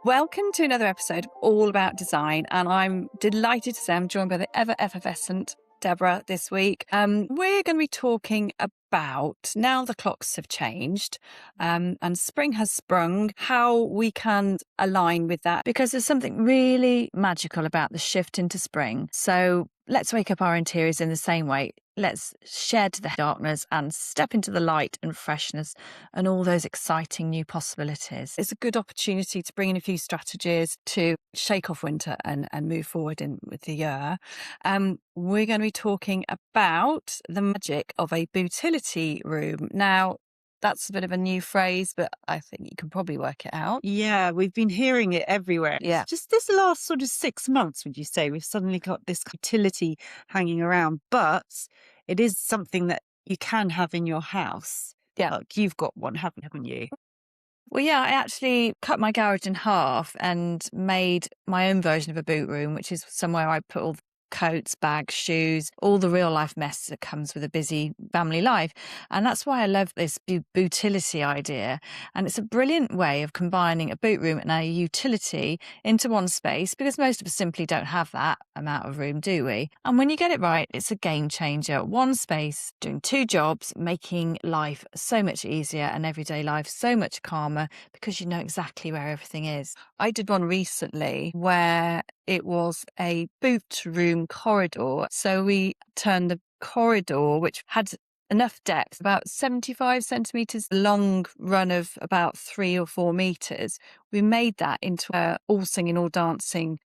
Welcome to another episode of All About Design, and I'm delighted to say I'm joined by the ever effervescent Deborah this week. We're going to be talking about, now the clocks have changed and spring has sprung, how we can align with that, because there's something really magical about the shift into spring. So let's wake up our interiors in the same way. Let's shed the darkness and step into the light and freshness and all those exciting new possibilities. It's a good opportunity to bring in a few strategies to shake off winter and move forward with the year. We're going to be talking about the magic of a Bootility Room. Now, that's a bit of a new phrase, but I think you can probably work it out. Yeah, we've been hearing it everywhere. Yeah. Just this last sort of 6 months, would you say, we've suddenly got this utility hanging around, but it is something that you can have in your house. Yeah. Like you've got one, haven't you? Well, yeah, I actually cut my garage in half and made my own version of a boot room, which is somewhere I put all the coats, bags, shoes, all the real life mess that comes with a busy family life. And that's why I love this bootility idea. And it's a brilliant way of combining a boot room and a utility into one space, because most of us simply don't have that amount of room, do we? And when you get it right, it's a game changer. One space doing two jobs, making life so much easier and everyday life so much calmer, because you know exactly where everything is. I did one recently where it was a boot room corridor. So we turned the corridor, which had enough depth, about 75 centimetres, long run of about 3 or 4 metres. We made that into a all singing, all dancing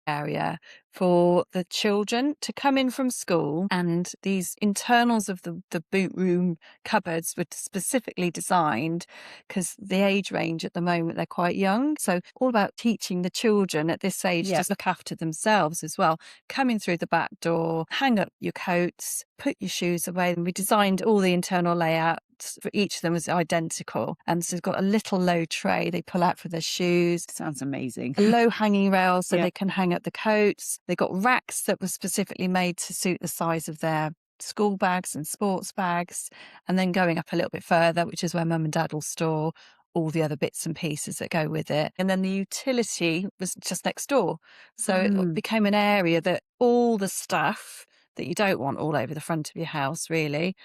area for the children to come in from school, and these internals of the boot room cupboards were specifically designed because the age range at the moment, they're quite young, so all about teaching the children at this age to look after themselves as well. Coming through the back door, hang up your coats, put your shoes away, and we designed all the internal layout for each of them was identical. And so they've got a little low tray they pull out for their shoes. Sounds amazing. A low hanging rail so they can hang up the coats. They got racks that were specifically made to suit the size of their school bags and sports bags. And then going up a little bit further, which is where mum and dad will store all the other bits and pieces that go with it. And then the utility was just next door. So it became an area that all the stuff that you don't want all over the front of your house, really,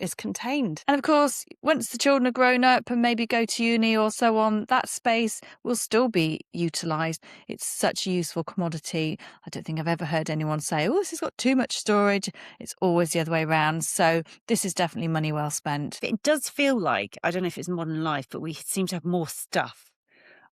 is contained. And of course, once the children are grown up and maybe go to uni or so on, that space will still be utilised. It's such a useful commodity. I don't think I've ever heard anyone say, oh, this has got too much storage. It's always the other way around. So this is definitely money well spent. It does feel like, I don't know if it's modern life, but we seem to have more stuff.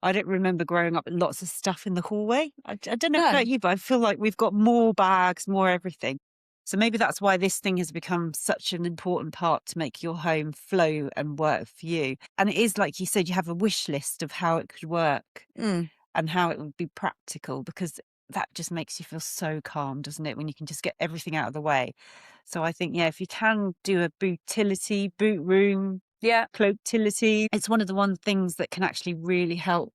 I don't remember growing up with lots of stuff in the hallway. I don't know about you, but I feel like we've got more bags, more everything. So maybe that's why this thing has become such an important part to make your home flow and work for you. And it is, like you said, you have a wish list of how it could work and how it would be practical, because that just makes you feel so calm, doesn't it, when you can just get everything out of the way. So I think, if you can do a bootility, boot room, cloaktility, it's one of the things that can actually really help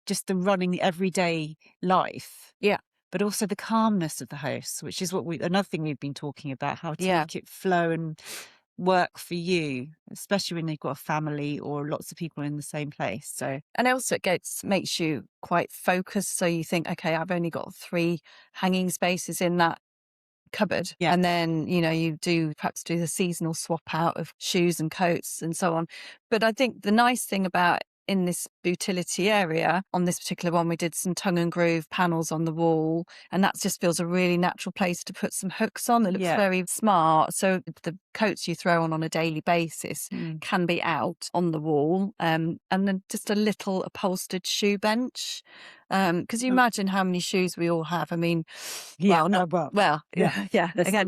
just the running the everyday life. Yeah. But also the calmness of the house, which is another thing we've been talking about, how to make it flow and work for you, especially when you've got a family or lots of people in the same place. So, and also it makes you quite focused. So you think, okay, I've only got 3 hanging spaces in that cupboard, and then you perhaps do the seasonal swap out of shoes and coats and so on. But I think the nice thing about in this Bootility area, on this particular one, we did some tongue and groove panels on the wall, and that just feels a really natural place to put some hooks on. It looks very smart. So the coats you throw on a daily basis can be out on the wall, and then just a little upholstered shoe bench. Because you imagine how many shoes we all have. I mean, again,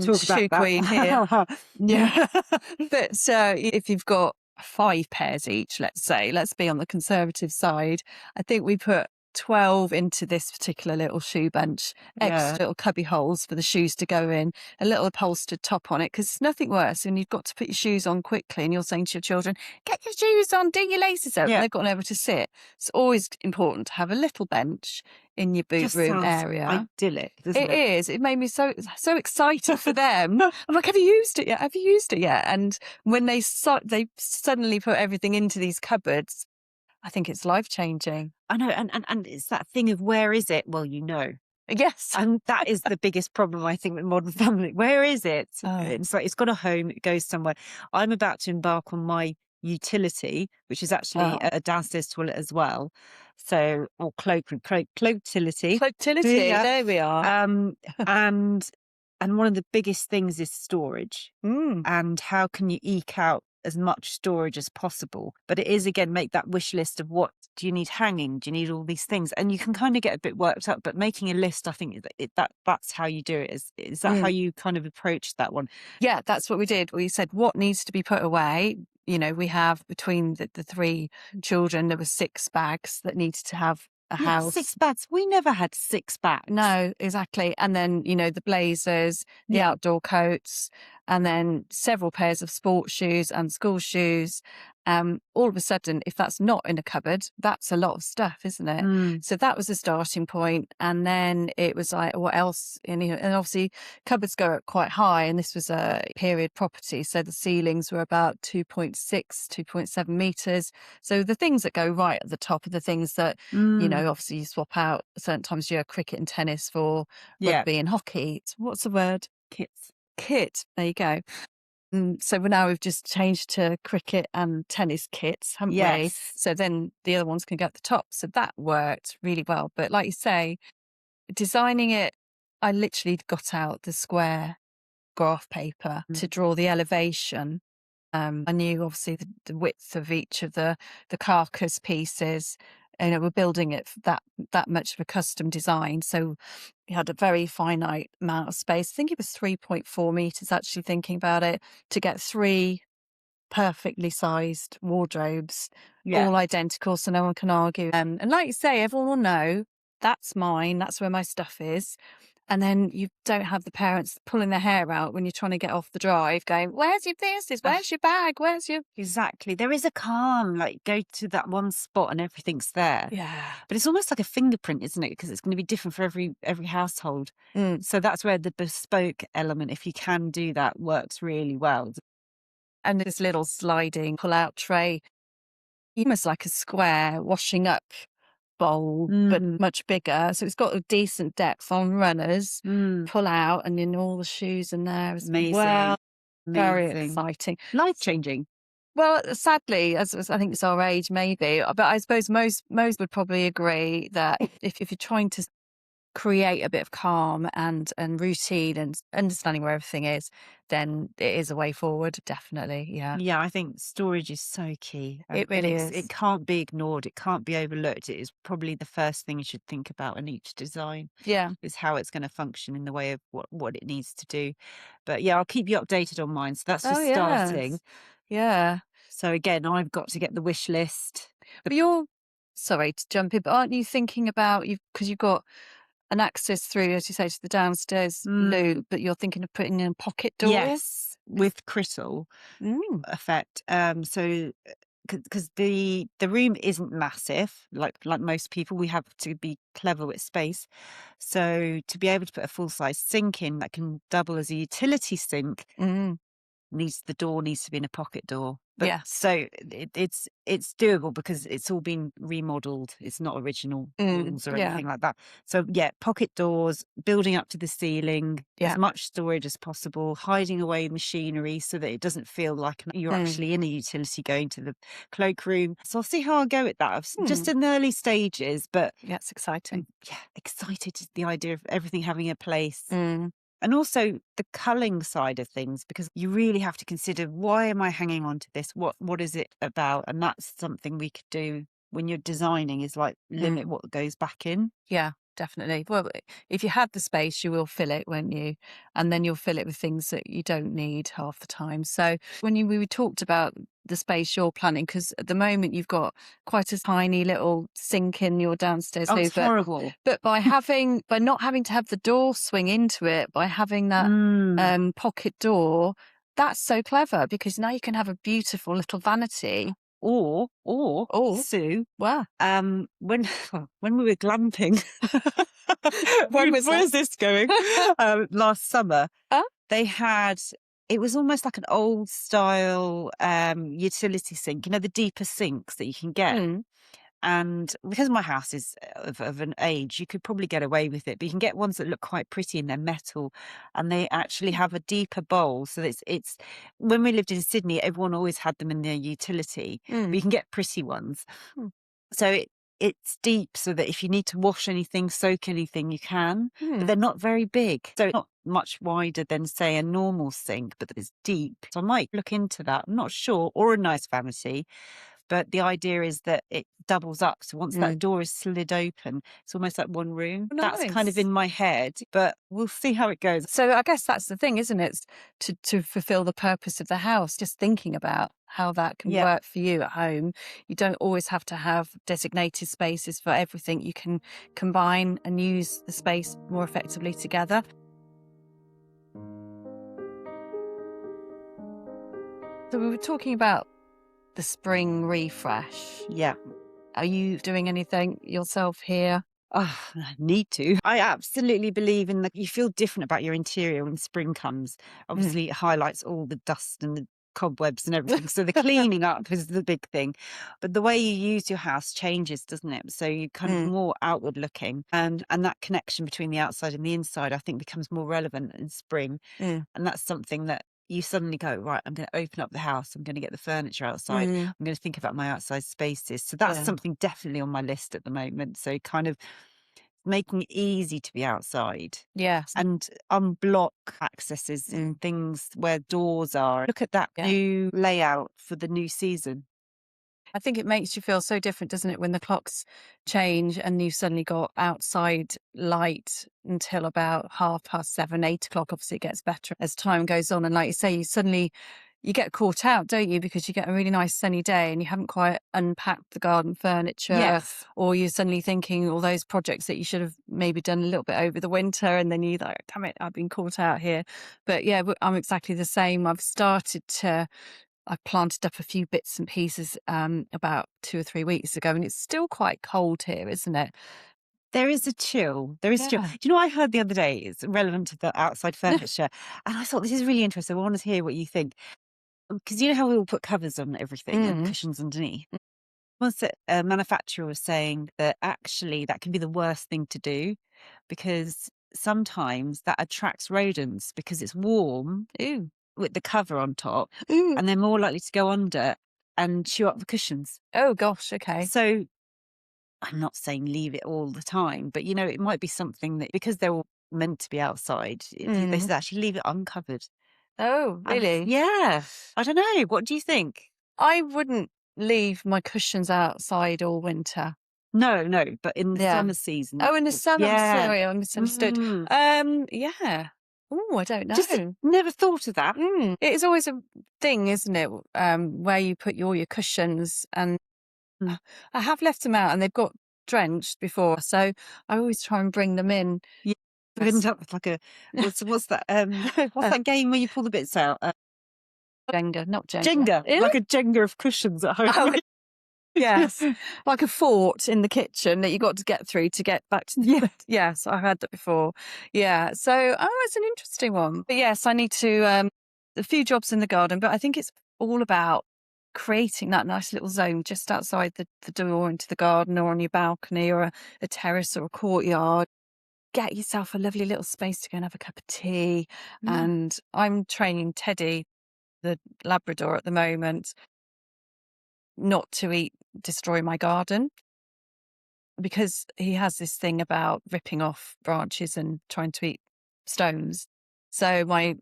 shoe queen here. But if you've got 5 pairs each, let's be on the conservative side, I think we put 12 into this particular little shoe bench, extra little cubby holes for the shoes to go in, a little upholstered top on it, because it's nothing worse when you've got to put your shoes on quickly and you're saying to your children, get your shoes on, do your laces up, and they've got nowhere to sit. It's always important to have a little bench in your boot room area. Idyllic, doesn't it? It is. It made me so excited for them. I'm like, have you used it yet? Have you used it yet? And when they suddenly put everything into these cupboards, I think it's life-changing. I know, and it's that thing of where is it? Well, Yes. and that is the biggest problem, I think, with modern family. Where is it? Oh. It's like it's got a home, it goes somewhere. I'm about to embark on my utility, which is actually a downstairs toilet as well. So, or cloaktility. Cloaktility, Yeah. there we are. And one of the biggest things is storage. Mm. And how can you eke out as much storage as possible? But it is, again, make that wish list of what do you need hanging? Do you need all these things? And you can kind of get a bit worked up, but making a list, I think that's how you do it. Is that how you kind of approach that one? Yeah, that's what we did. We said what needs to be put away. We have between the 3 children, there were 6 bags that needed to have a house. 6 bags. We never had 6 bags. No, exactly. And then, the blazers, the outdoor coats, and then several pairs of sports shoes and school shoes. All of a sudden, if that's not in a cupboard, that's a lot of stuff, isn't it? So that was a starting point. And then it was like, what else? And obviously cupboards go up quite high, and this was a period property. So the ceilings were about 2.6, 2.7 meters. So the things that go right at the top are the things that, obviously you swap out certain times you have cricket and tennis for rugby and hockey. What's the word? Kit. There you go. So now we've just changed to cricket and tennis kits, haven't we? So then the other ones can go at the top. So that worked really well. But like you say, designing it, I literally got out the square graph paper to draw the elevation. I knew obviously the width of each of the carcass pieces. We're building it that much of a custom design. So we had a very finite amount of space. I think it was 3.4 meters, actually thinking about it, to get 3 perfectly sized wardrobes, all identical, so no one can argue. And like you say, everyone will know that's mine, that's where my stuff is. And then you don't have the parents pulling their hair out when you're trying to get off the drive going, where's your business? Where's your bag? Where's your... Exactly. There is a calm, like go to that one spot and everything's there. Yeah. But it's almost like a fingerprint, isn't it? Because it's going to be different for every household. So that's where the bespoke element, if you can do that, works really well. And this little sliding pull-out tray, almost like a square washing up bowl, but much bigger. So it's got a decent depth on runners, pull out, and then all the shoes in there as well. Very exciting. Life-changing. Well, sadly, as I think it's our age, maybe, but I suppose most would probably agree that if you're trying to create a bit of calm and routine and understanding where everything is, then it is a way forward, definitely. Yeah, I think storage is so key. It really is. It can't be ignored, it can't be overlooked. It is probably the first thing you should think about in each design, is how it's going to function in the way of what it needs to do. But I'll keep you updated on mine. So that's just starting. Yeah. So again, I've got to get the wish list. But you're, sorry to jump in, but aren't you thinking about, because you've got an access through, as you say, to the downstairs loo, but you're thinking of putting in pocket doors? Yes, with crystal effect. So because the room isn't massive, like most people, we have to be clever with space. So to be able to put a full size sink in that can double as a utility sink, the door needs to be in a pocket door. But so it's doable because it's all been remodeled. It's not original walls or anything like that. So pocket doors, building up to the ceiling, as much storage as possible, hiding away machinery so that it doesn't feel like you're actually in a utility going to the cloakroom. So I'll see how I go with that. I'm just in the early stages, but it's exciting. Excited at the idea of everything having a place. And also the culling side of things, because you really have to consider, why am I hanging on to this? What is it about? And that's something we could do when you're designing, is like limit what goes back in. Yeah, definitely. Well, if you have the space, you will fill it, won't you? And then you'll fill it with things that you don't need half the time. So when we talked about the space you're planning, because at the moment you've got quite a tiny little sink in your downstairs loo. It's horrible. But by not having to have the door swing into it, by having that pocket door, that's so clever, because now you can have a beautiful little vanity. Or Sue, wow. When we were glamping, where's this going? Last summer, they had It was almost like an old style utility sink, you know, the deeper sinks that you can get. Mm. And because my house is of an age, you could probably get away with it, but you can get ones that look quite pretty and they're metal, and they actually have a deeper bowl. So it's when we lived in Sydney, everyone always had them in their utility, but Mm. you can get pretty ones. Mm. So it's deep so that if you need to wash anything, soak anything, you can, but Mm. they're not very big. So it's not much wider than, say, a normal sink, but it's deep. So I might look into that. I'm not sure, or a nice vanity. But the idea is that it doubles up. So once that Mm. door is slid open, it's almost like one room. That's kind of Nice. in my head, but we'll see how it goes. So I guess that's the thing, isn't it? To fulfill the purpose of the house, just thinking about how that can Yeah. work for you at home. You don't always have to have designated spaces for everything. You can combine and use the space more effectively together. So we were talking about the spring refresh. Yeah. Are you doing anything yourself here? Oh, I need to. I absolutely believe in that you feel different about your interior when spring comes. Mm. Obviously, it highlights all the dust and the cobwebs and everything. So the cleaning up is the big thing. But the way you use your house changes, doesn't it? So you kind of Mm. more outward looking, and that connection between the outside and the inside, I think, becomes more relevant in spring. Mm. And that's something that you suddenly go, right, I'm going to open up the house. I'm going to get the furniture outside. Mm. I'm going to think about my outside spaces. So that's Yeah. something definitely on my list at the moment. So kind of making it easy to be outside Yes. and unblock accesses, Mm. things where doors are. Look at that Yeah. new layout for the new season. I think it makes you feel so different, doesn't it, when the clocks change and you've suddenly got outside light until about 7:30, 8 o'clock. Obviously, it gets better as time goes on. And like you say, you get caught out, don't you? Because you get a really nice sunny day and you haven't quite unpacked the garden furniture, Yes. or you're suddenly thinking all those projects that you should have maybe done a little bit over the winter, and then you're like, damn it, I've been caught out here. But yeah, I'm exactly the same. I've planted up a few bits and pieces about 2 or 3 weeks ago, and it's still quite cold here, isn't it? There is a chill. There is a chill. Yeah. Do you know what I heard the other day? It's relevant to the outside furniture. And I thought, this is really interesting. I want to hear what you think. Because you know how we all put covers on everything and Mm. cushions underneath? Once a manufacturer was saying that actually that can be the worst thing to do because sometimes that attracts rodents because it's warm Ooh. with the cover on top, Ooh. and they're more likely to go under and chew up the cushions. Oh gosh, okay. So I'm not saying leave it all the time, but you know, it might be something that because they're all meant to be outside, they Mm. said actually leave it uncovered. Oh, really? Yeah, I don't know. What do you think? I wouldn't leave my cushions outside all winter. No, no, but in the Yeah. summer season, Oh, in the summer. I'm yeah. sorry, I misunderstood. Mm. Yeah. Oh, I don't Just know. never thought of that. It is always a thing, isn't it? Where you put all your cushions, and Mm. I have left them out and they've got drenched before, so I always try and bring them in. Yeah, you Yes. end up with like a what's that? What's Uh, that game where you pull the bits out? Jenga, not Jenga. Jenga, Really? like a Jenga of cushions at home. Oh, yes. Like a fort in the kitchen that you got to get through to get back to the Yeah. bed. Yes, I've had that before. Yeah. So, it's an interesting one. But yes, I need to, a few jobs in the garden, but I think it's all about creating that nice little zone just outside the door into the garden or on your balcony or a terrace or a courtyard. Get yourself a lovely little space to go and have a cup of tea. Mm. And I'm training Teddy, the Labrador, at the moment, not to destroy my garden, because he has this thing about ripping off branches and trying to eat stones. So my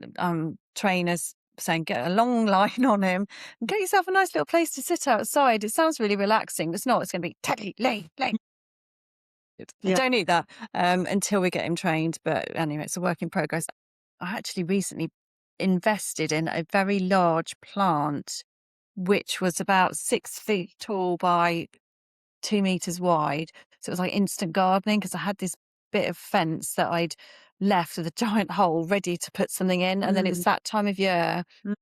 trainer's saying, get a long line on him and get yourself a nice little place to sit outside. It sounds really relaxing, but it's not. It's going to be Teddy, lay. I Yeah. don't eat that until we get him trained. But anyway, it's a work in progress. I actually recently invested in a very large plant, which was about 6 feet tall by 2 meters wide. So it was like instant gardening, because I had this bit of fence that I'd left with a giant hole ready to put something in. And then it's Mm. that time of year, Mm.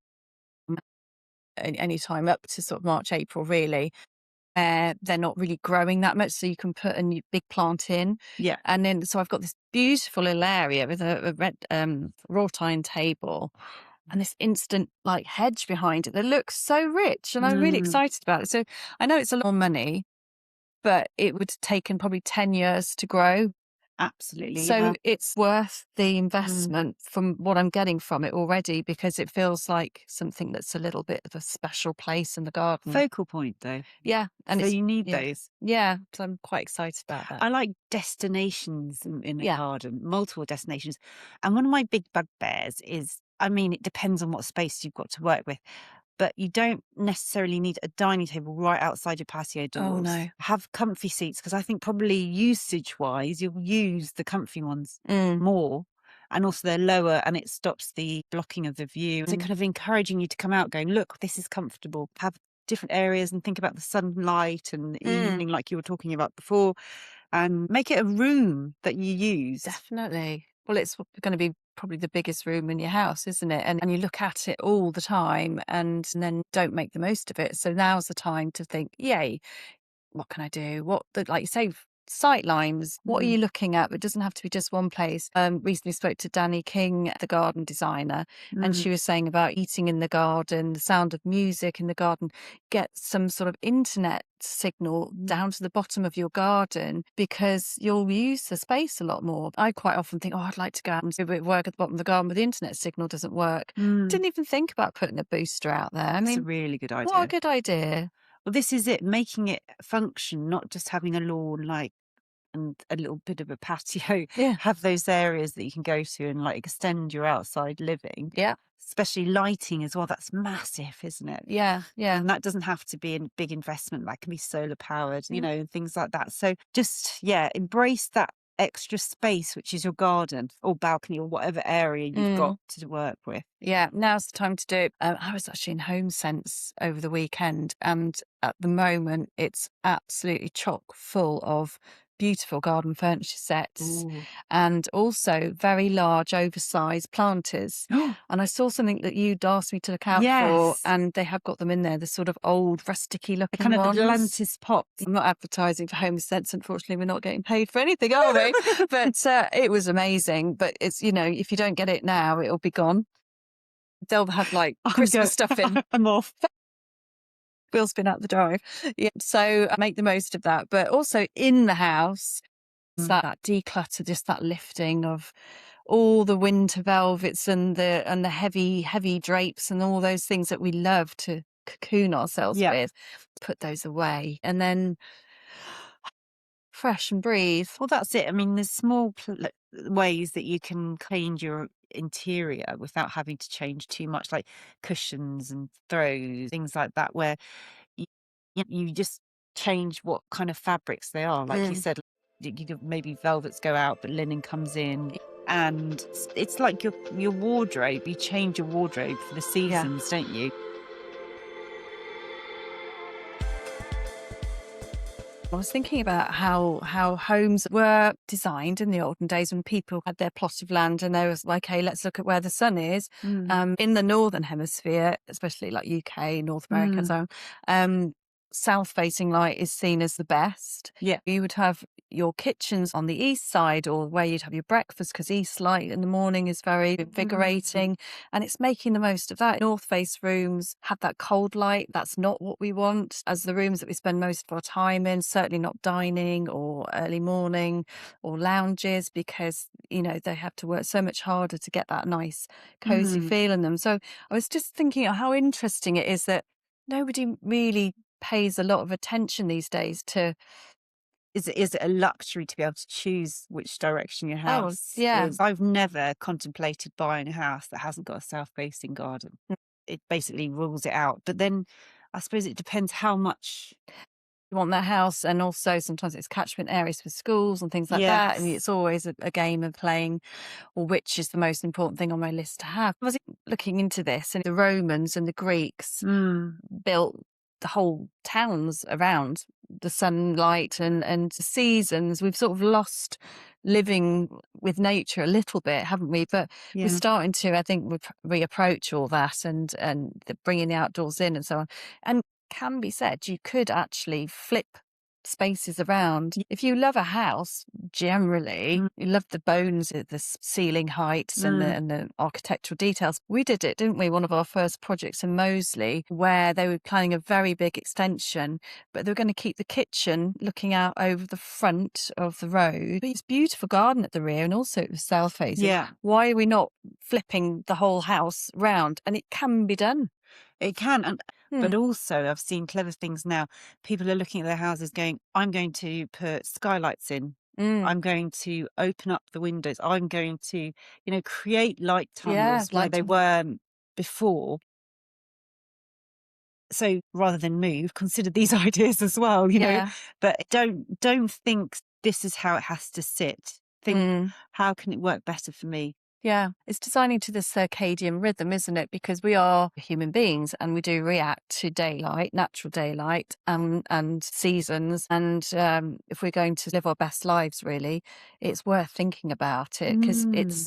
any time up to sort of March, April, really, they're not really growing that much. So you can put a new big plant in. Yeah. And then, so I've got this beautiful little area with a red wrought iron table. and this instant like hedge behind it that looks so rich, and I'm really Mm, excited about it. So I know it's a lot more money, but it would have taken probably 10 years to grow. absolutely, So yeah. it's worth the Mm. investment from what I'm getting from it already, because it feels like something that's a little bit of a special place in the garden. Focal point, though. Yeah, and So it's you need yeah. those. Yeah, so I'm quite excited about that. I like destinations in a Yeah. garden, multiple destinations. And one of my big bugbears is, I mean, it depends on what space you've got to work with, but you don't necessarily need a dining table right outside your patio Oh, doors. no. Have comfy seats, because I think probably usage wise, you'll use the comfy ones Mm, more. And also they're lower and it stops the blocking of the view. So mm, kind of encouraging you to come out going, look, this is comfortable. Have different areas and think about the sunlight and the mm. evening like you were talking about before, and make it a room that you use. Definitely. Well, it's gonna be probably the biggest room in your house, isn't it? And you look at it all the time and then don't make the most of it. So now's the time to think, yay, what can I do? Like you say, sight lines. What are Mm, you looking at? It doesn't have to be just one place. Recently spoke to Danny King, the garden designer, and mm, she was saying about eating in the garden, the sound of music in the garden. Get some sort of internet signal mm, down to the bottom of your garden, because you'll use the space a lot more. I quite often think, oh, I'd like to go out and do a bit of work at the bottom of the garden, but the internet signal doesn't work. mm. Didn't even think about putting a booster out there. I That's a mean, really good what a idea. good idea. Well, this is it, making it function, not just having a lawn like and a little bit of a patio. Yeah. Have those areas that you can go to and like extend your outside living, Yeah. especially lighting as well. That's massive, isn't it? Yeah. Yeah. And that doesn't have to be a big investment. That can be solar powered, Mm. and things like that. So just, yeah, embrace that extra space, which is your garden or balcony or whatever area you've got Mm. to work with. Yeah, now's the time to do it. I was actually in Home Sense over the weekend, and at the moment, it's absolutely chock full of beautiful garden furniture sets Ooh. and also very large, oversized planters. And I saw something that you'd asked me to look out for, Yes. and they have got them in there, the sort of old, rusticy The looking kind of ones. Atlantis pots. I'm not advertising for Home Sense. Unfortunately, we're not getting paid for anything, are we? But it was amazing. But it's, if you don't get it now, it'll be gone. They'll have like I'm Christmas go stuff in. I'm off. Wheels spin out the drive. Yeah. So I make the most of that. But also in the house, it's Mm. that declutter, just that lifting of all the winter velvets and the heavy, heavy drapes and all those things that we love to cocoon ourselves Yeah. with. Put those away and then fresh and breathe. Well, that's it. I mean, there's small ways that you can change your interior without having to change too much, like cushions and throws, things like that, where you, you just change what kind of fabrics they are. Like you Mm. said, you could maybe velvets go out, but linen comes in. And it's like your wardrobe. You change your wardrobe for the Yeah. seasons, don't you? I was thinking about how homes were designed in the olden days when people had their plot of land and they was like, hey, let's look at where the sun is. Mm. In the northern hemisphere, especially like UK, North America, and Mm. so on, south facing light is seen as the best. Yeah. You would have your kitchens on the east side or where you'd have your breakfast, because east light in the morning is very invigorating, and it's making the most of that. North face rooms have that cold light. That's not what we want as the rooms that we spend most of our time in, certainly not dining or early morning or lounges, because they have to work so much harder to get that nice cozy Mm. feel in them. So I was just thinking how interesting it is that nobody really pays a lot of attention these days to. Is it a luxury to be able to choose which direction your Oh, house yeah. is? I've never contemplated buying a house that hasn't got a south-facing garden. Mm. It basically rules it out. But then I suppose it depends how much. You want that house, and also sometimes it's catchment areas for schools and things like that, and Yes. it's always a game of playing, or which is the most important thing on my list to have. I was looking into this, and the Romans and the Greeks Mm, built the whole towns around the sunlight and the seasons. We've sort of lost living with nature a little bit, haven't we? But we're yeah. starting to, I think, reapproach all that and bringing the outdoors in and so on. And can be said, you could actually flip spaces around. If you love a house, generally, you love the bones, the ceiling heights and the architectural details. We did it, didn't we? One of our first projects in Moseley, where they were planning a very big extension, but they were going to keep the kitchen looking out over the front of the road. It's a beautiful garden at the rear, and also it was south facing. Yeah. Why are we not flipping the whole house round? And it can be done. It can. But also, I've seen clever things now. People are looking at their houses going, I'm going to put skylights in. I'm going to open up the windows. I'm going to, create light tunnels where they weren't before. So rather than move, consider these ideas as well, know. But don't think this is how it has to sit. Think, how can it work better for me? Yeah, it's designing to the circadian rhythm, isn't it? Because we are human beings and we do react to daylight, natural daylight, and seasons. And if we're going to live our best lives, really, it's worth thinking about it, because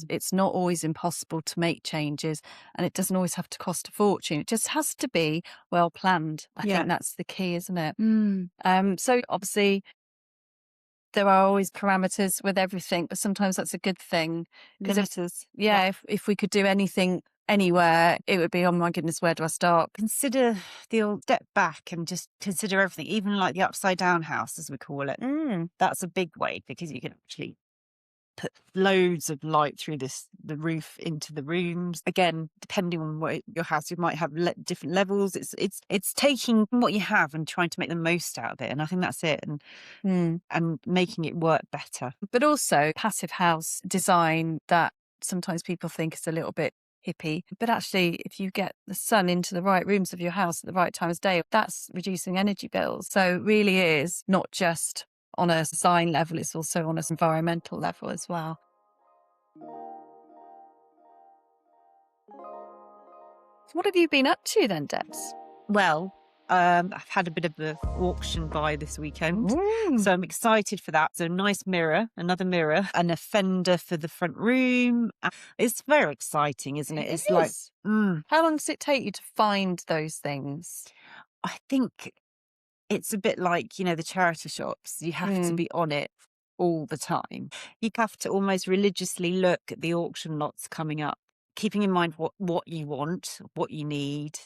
it's not always impossible to make changes, and it doesn't always have to cost a fortune. It just has to be well planned. I think that's the key, isn't it? So obviously, there are always parameters with everything, but sometimes that's a good thing. If we could do anything anywhere, it would be, oh my goodness, where do I start? Consider the old step back and just consider everything, even like the upside down house, as we call it. That's a big way, because you can actually put loads of light through the roof into the rooms. Again, depending on what your house, you might have different levels. It's taking what you have and trying to make the most out of it. And I think that's it. And making it work better. But also passive house design that sometimes people think is a little bit hippie. But actually, if you get the sun into the right rooms of your house at the right times of day, that's reducing energy bills. So it really is not just on a design level, it's also on an environmental level as well. So what have you been up to then, Debs? Well, I've had a bit of an auction buy this weekend, so I'm excited for that. So another mirror, and a fender for the front room. It's very exciting, isn't it? It's like, how long does it take you to find those things? I think it's a bit like, the charity shops. You have to be on it all the time. You have to almost religiously look at the auction lots coming up, keeping in mind what you want, what you need,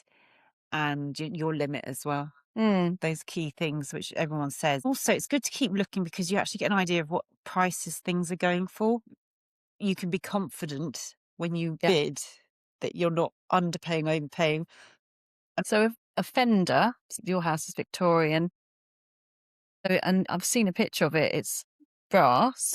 and your limit as well. Those key things which everyone says. Also, it's good to keep looking, because you actually get an idea of what prices things are going for. You can be confident when you bid that you're not underpaying, overpaying. So a fender, your house is Victorian, and I've seen a picture of it. It's brass,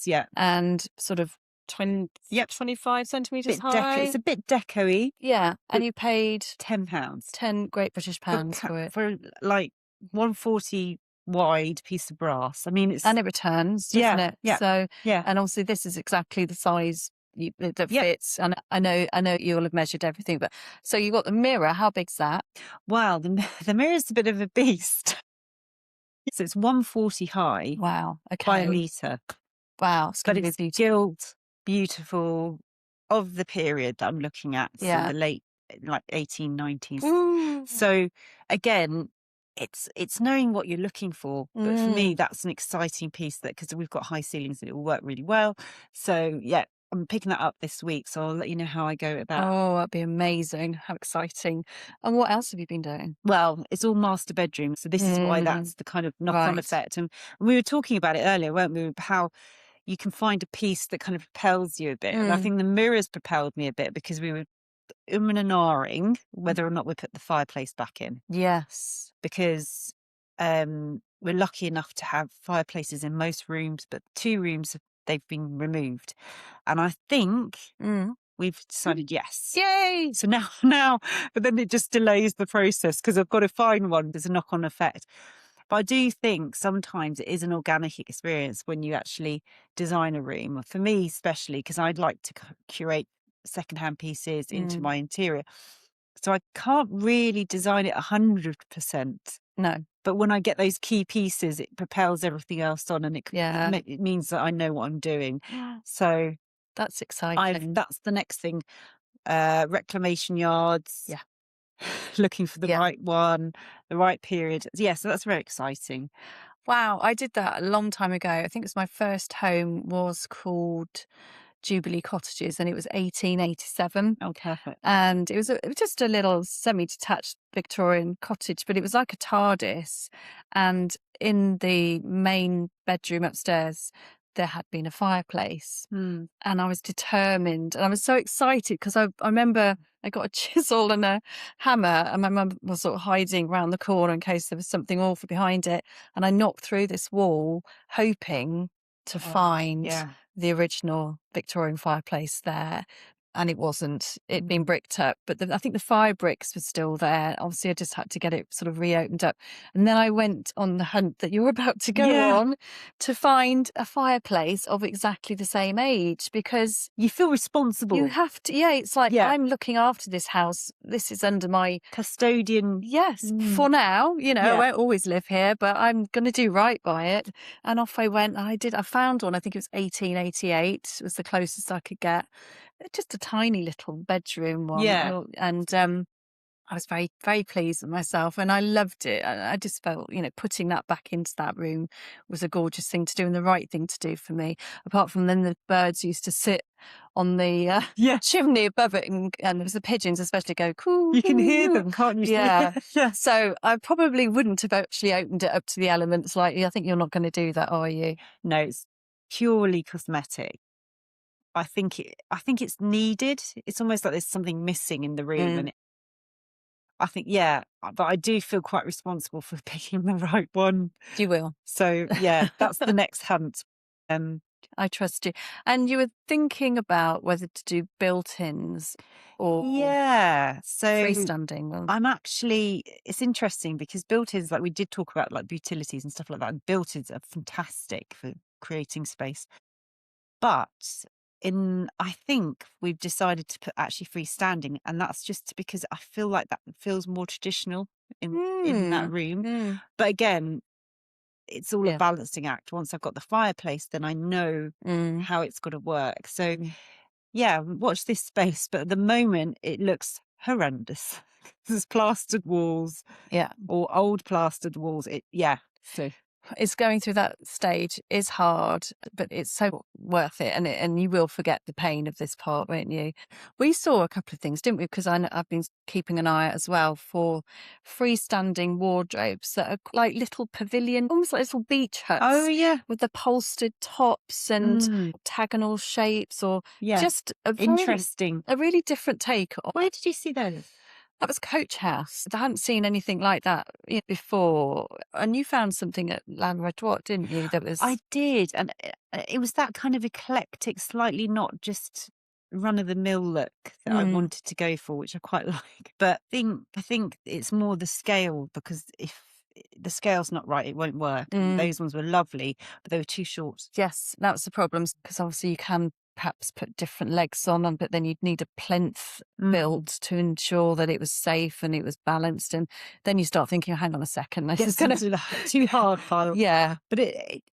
yeah, and sort of 25 centimetres high. It's a bit deco-y. Yeah, and you paid £10. 10 Great British pounds for it. For like 140 wide piece of brass. I mean, and it returns, doesn't it? Yeah. So, and obviously this is exactly the size that fits. And I know you'll have measured everything, but so you got the mirror. How big's that? Well, the mirror's a bit of a beast. So it's 140 high. Wow. Okay. By a metre. Wow. But it's gilt, beautiful, of the period that I'm looking at. So the late, like 1890s. So again, it's knowing what you're looking for. But for me, that's an exciting piece, because we've got high ceilings and it will work really well. So yeah, I'm picking that up this week. So I'll let you know how I go at that. Oh, that'd be amazing. How exciting. And what else have you been doing? Well, it's all master bedroom. So this is why that's the kind of knock-on effect. And we were talking about it earlier, weren't we? How you can find a piece that kind of propels you a bit. And I think the mirrors propelled me a bit, because we were and ahhing whether or not we put the fireplace back in. Yes. Because we're lucky enough to have fireplaces in most rooms, but 2 rooms, they've been removed. And I think we've decided yes. Yay! So now, but then it just delays the process, because I've got to find one. There's a knock-on effect. But I do think sometimes it is an organic experience when you actually design a room. For me, especially, because I'd like to curate secondhand pieces into my interior. So I can't really design it 100%. No. But when I get those key pieces, it propels everything else on, and it means that I know what I'm doing. So that's exciting. That's the next thing. Reclamation yards. Yeah. Looking for the right one, the right period. Yeah, so that's very exciting. Wow, I did that a long time ago. I think it was my first home was called Jubilee Cottages, and it was 1887. Oh, perfect. And it was just a little semi-detached Victorian cottage, but it was like a TARDIS. And in the main bedroom upstairs, there had been a fireplace. Mm. And I was determined, and I was so excited because I remember I got a chisel and a hammer, and my mum was sort of hiding around the corner in case there was something awful behind it. And I knocked through this wall, hoping to Oh, find yeah. the original Victorian fireplace there. And it wasn't. It'd been bricked up, but I think the fire bricks were still there. Obviously, I just had to get it sort of reopened up. And then I went on the hunt that you're about to go Yeah. on to find a fireplace of exactly the same age, because You feel responsible. you have to. Yeah, it's like, Yeah. I'm looking after this house. This is under my Custodian. yes, for now. I Yeah. won't always live here, but I'm going to do right by it. And off I went. And I found one. I think it was 1888 was the closest I could get. Just a tiny little bedroom one. Yeah. And I was very, very pleased with myself, and I loved it. I just felt, putting that back into that room was a gorgeous thing to do and the right thing to do for me. Apart from then the birds used to sit on the chimney above it, and there was the pigeons especially go, coo. You can hear them, can't you? Yeah. Yeah. So I probably wouldn't have actually opened it up to the elements like you. I think you're not going to do that, are you? No, it's purely cosmetic. I think it's needed. It's almost like there's something missing in the room, and I think, but I do feel quite responsible for picking the right one. You will. So that's the next hunt. I trust you. And you were thinking about whether to do built-ins or so freestanding. Well, I'm actually, it's interesting because built-ins, like we did talk about, like Bootilities and stuff like that, and built-ins are fantastic for creating space. But I think we've decided to put actually freestanding, and that's just because I feel like that feels more traditional in that room. But again, it's all a balancing act. Once I've got the fireplace, then I know how it's got to work. So watch this space. But at the moment, it looks horrendous. There's plastered walls, or old plastered walls. So it's going through that stage is hard, but it's so worth it, and you will forget the pain of this part, won't you? We saw a couple of things, didn't we? Because I've been keeping an eye out as well for freestanding wardrobes that are like little pavilion, almost like little beach huts. Oh yeah, with upholstered tops and octagonal shapes, or just interesting, a really different take. Where did you see those? That was Coach House. I hadn't seen anything like that before. And you found something at Lanredwat, didn't you? That was. I did, and it was that kind of eclectic, slightly not just run-of-the-mill look that I wanted to go for, which I quite like. But I think it's more the scale, because if the scale's not right, it won't work. Those ones were lovely, but they were too short. Yes, that was the problem, because obviously you can perhaps put different legs on them, but then you'd need a plinth built to ensure that it was safe and it was balanced. And then you start thinking, hang on a second, this is going to too hard, pile. Yeah. But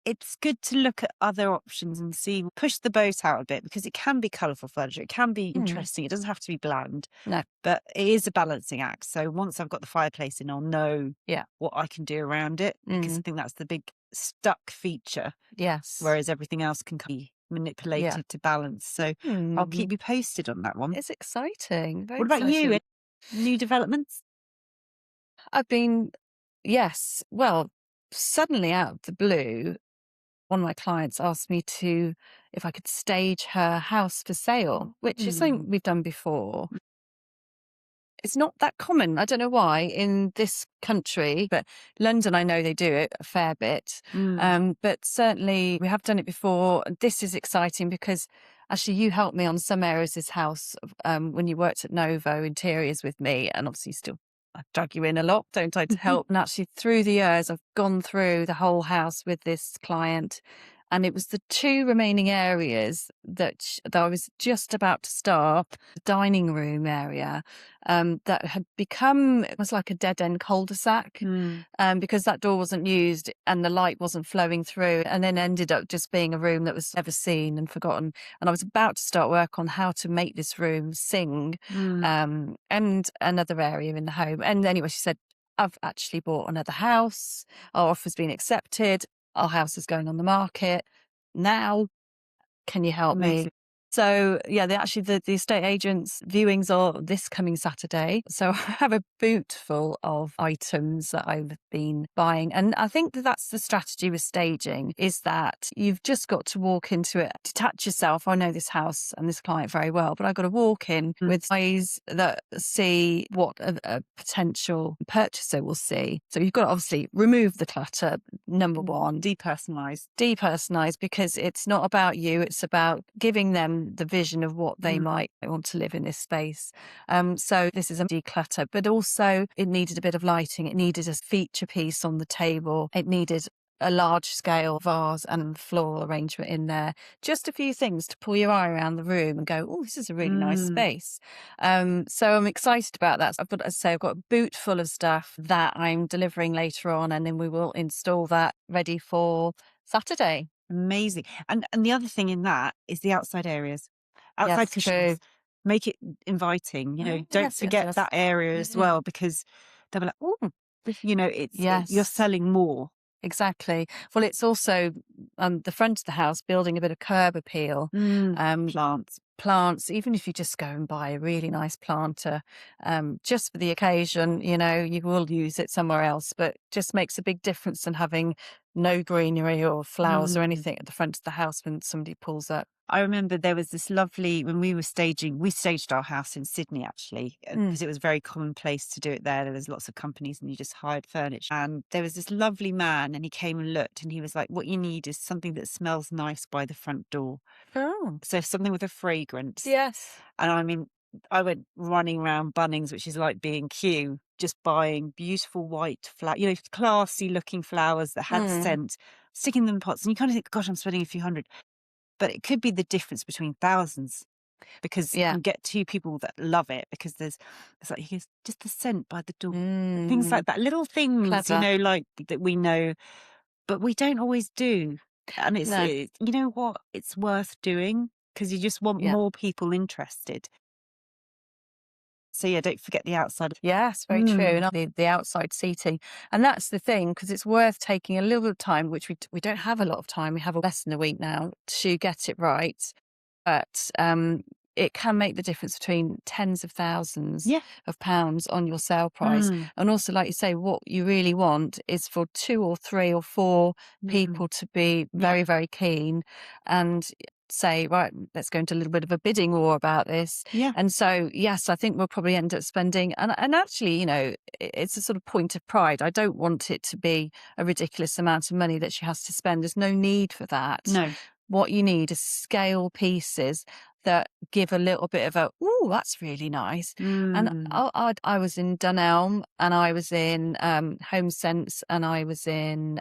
it's good to look at other options and push the boat out a bit, because it can be colourful furniture. It can be interesting. It doesn't have to be bland. No. But it is a balancing act. So once I've got the fireplace in, I'll know what I can do around it, because I think that's the big stuck feature. Yes. Whereas everything else can be manipulated to balance. So I'll keep you posted on that one. It's exciting. Very what about exciting. you? New developments? I've been, yes. Well, suddenly out of the blue, one of my clients asked me if I could stage her house for sale, which is something we've done before. It's not that common. I don't know why in this country, but London, I know they do it a fair bit. But certainly we have done it before. This is exciting because actually you helped me on some areas of this house when you worked at Novo Interiors with me, and obviously still I drag you in a lot, don't I, to help. And actually through the years, I've gone through the whole house with this client. And it was the two remaining areas that I was just about to start, the dining room area, that had become, it was like a dead-end cul-de-sac, because that door wasn't used and the light wasn't flowing through, and then ended up just being a room that was never seen and forgotten. And I was about to start work on how to make this room sing, and another area in the home. And anyway, she said, I've actually bought another house. Our offer's been accepted. Our house is going on the market now. Can you help me? Amazing. So yeah, the estate agents viewings are this coming Saturday. So I have a boot full of items that I've been buying. And I think that's the strategy with staging, is that you've just got to walk into it, detach yourself. I know this house and this client very well, but I've got to walk in with eyes that see what a potential purchaser will see. So you've got to obviously remove the clutter, number one. Depersonalize, because it's not about you. It's about giving them the vision of what they might want to live in this space. So this is a declutter, but also it needed a bit of lighting. It needed a feature piece on the table. It needed a large scale vase and floral arrangement in there. Just a few things to pull your eye around the room and go, oh, this is a really nice space. So I'm excited about that. I've got a boot full of stuff that I'm delivering later on, and then we will install that ready for Saturday. Amazing. And the other thing in that is the outside areas, outside Yes, cushions. true. Make it inviting, don't Yes, forget yes. that area as well, because they'll be like, oh, you're Yes. selling more. Exactly. Well, it's also the front of the house, building a bit of curb appeal. Plants, even if you just go and buy a really nice planter, just for the occasion, you will use it somewhere else, but just makes a big difference than having no greenery or flowers or anything at the front of the house when somebody pulls up. I remember there was this lovely, when we staged our house in Sydney, actually, because it was very commonplace to do it there. There was lots of companies and you just hired furniture. And there was this lovely man, and he came and looked, and he was like, what you need is something that smells nice by the front door. Oh. So something with a fragrance. Yes. And I mean, I went running around Bunnings, which is like B&Q, just buying beautiful white classy looking flowers that had scent, sticking them in pots. And you kind of think, gosh, I'm spending a few hundred. But it could be the difference between thousands, because you can get two people that love it, because it's like, here's just the scent by the door. Things like that, little things, Clever. like that we know, but we don't always do. And you know what? It's worth doing, because you just want more people interested. So yeah, don't forget the outside. Yes, very true. And the outside seating. And that's the thing, because it's worth taking a little bit of time, which we don't have a lot of time. We have less than a week now to get it right. But it can make the difference between tens of thousands of pounds on your sale price. And also, like you say, what you really want is for 2 or 3 or 4 people to be very, very keen and say, right, let's go into a little bit of a bidding war about this. And so, yes, I think we'll probably end up spending, and actually, it's a sort of point of pride. I don't want it to be a ridiculous amount of money that she has to spend. There's no need for that. No. What you need is scale pieces that give a little bit of oh, that's really nice. And I was in Dunelm, and I was in Home Sense, and I was in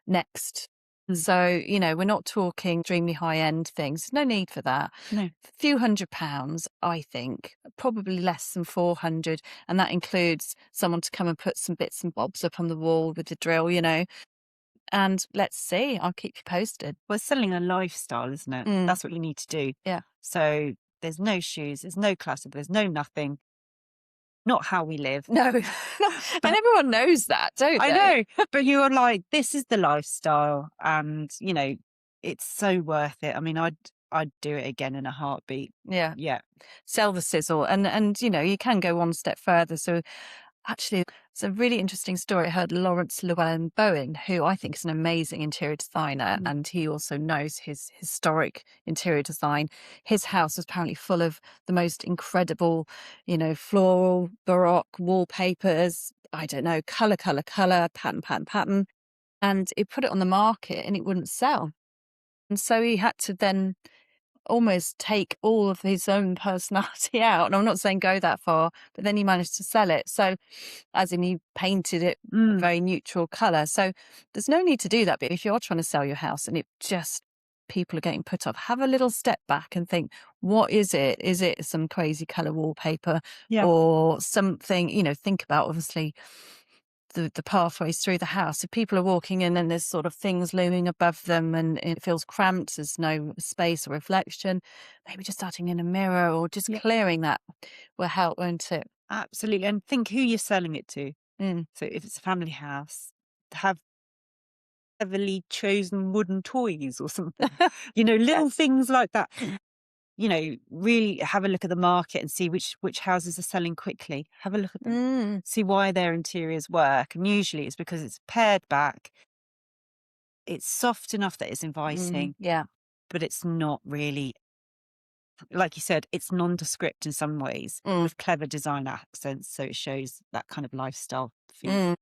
Next. So, we're not talking extremely high-end things. No need for that. No. A few £100s, I think, probably less than 400. And that includes someone to come and put some bits and bobs up on the wall with the drill, And let's see, I'll keep you posted. Well, it's selling a lifestyle, isn't it? That's what you need to do. Yeah. So there's no shoes, there's no clutter, there's no nothing. Not how we live. No. And everyone knows that, don't they? I know. But you are like, this is the lifestyle. And, it's so worth it. I mean, I'd do it again in a heartbeat. Yeah. Yeah. Sell the sizzle. And you can go one step further. So actually, it's a really interesting story. I heard Lawrence Llewellyn-Bowen, who I think is an amazing interior designer, and he also knows his historic interior design. His house was apparently full of the most incredible, floral, baroque wallpapers, I don't know, colour, pattern. And he put it on the market and it wouldn't sell. And so he had to then almost take all of his own personality out. And I'm not saying go that far, but then he managed to sell it. So as in he painted it a very neutral colour. So there's no need to do that. But if you're trying to sell your house and people are getting put off, have a little step back and think, what is it? Is it some crazy colour wallpaper or something, think about obviously the pathways through the house. If people are walking in and there's sort of things looming above them and it feels cramped, there's no space or reflection, maybe just starting in a mirror or just clearing that will help, won't it? Absolutely. And think who you're selling it to. Mm. So if it's a family house, have heavily chosen wooden toys or something, little things like that. Really have a look at the market and see which houses are selling quickly. Have a look at them, see why their interiors work. And usually it's because it's pared back. It's soft enough that it's inviting, Yeah. but it's not really, like you said, it's nondescript in some ways with clever design accents. So it shows that kind of lifestyle feel.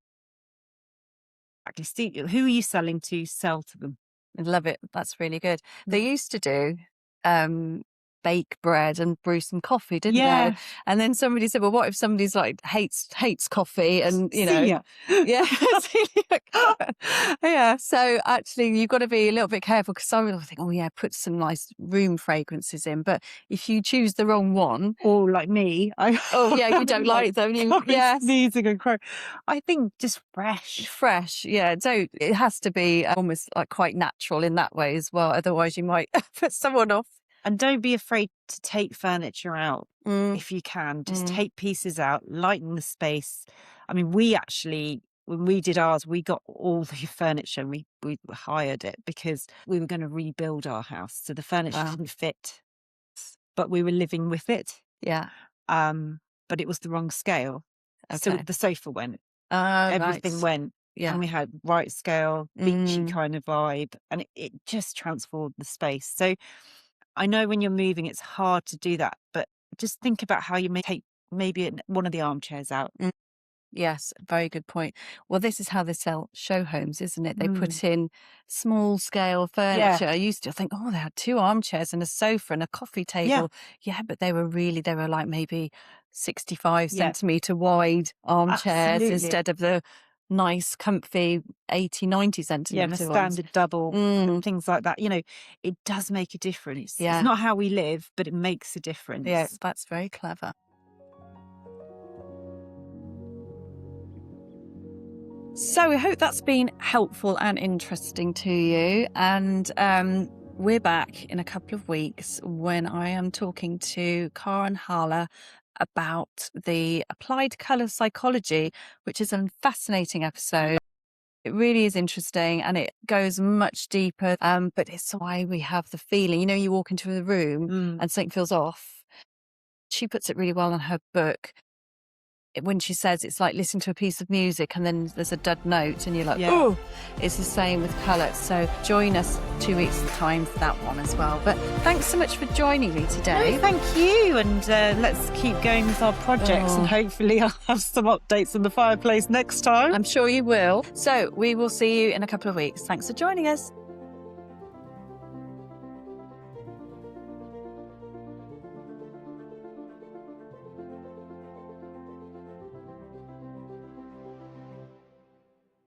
Exactly. Who are you selling to? Sell to them. I love it. That's really good. They used to do bake bread and brew some coffee, didn't they? And then somebody said, well, what if somebody's like hates coffee and, Celiac. Yeah. Yeah. So actually you've got to be a little bit careful, because some people think, oh yeah, put some nice room fragrances in. But if you choose the wrong one. Or like me. Oh yeah, you don't like them. Sneezing and crying. I think just fresh. Yeah. So it has to be almost like quite natural in that way as well. Otherwise you might put someone off. And don't be afraid to take furniture out if you can. Just take pieces out, lighten the space. I mean, we actually, when we did ours, we got all the furniture and we hired it because we were going to rebuild our house. So the furniture didn't fit, but we were living with it. Yeah. But it was the wrong scale. Okay. So the sofa went. Everything went. Yeah. And we had right scale, beachy kind of vibe. And it just transformed the space. So I know when you're moving, it's hard to do that, but just think about how you may take maybe one of the armchairs out. Yes, very good point. Well, this is how they sell show homes, isn't it? They put in small scale furniture. I used to think, oh, they had 2 armchairs and a sofa and a coffee table. Yeah, but they were like maybe 65 centimetre wide armchairs instead of the nice, comfy 80, 90 centimetre ones. Standard double, things like that. It does make a difference. It's not how we live, but it makes a difference. Yeah, that's very clever. So we hope that's been helpful and interesting to you. And we're back in a couple of weeks when I am talking to Karen Harler about the applied colour psychology, which is a fascinating episode. It really is interesting and it goes much deeper, but it's why we have the feeling, you walk into the room and something feels off. She puts it really well in her book. When she says it's like listening to a piece of music and then there's a dud note and you're like, oh, it's the same with colour. So join us 2 weeks' time for that one as well. But thanks so much for joining me today. No, thank you. And let's keep going with our projects and hopefully I'll have some updates on the fireplace next time. I'm sure you will. So we will see you in a couple of weeks. Thanks for joining us.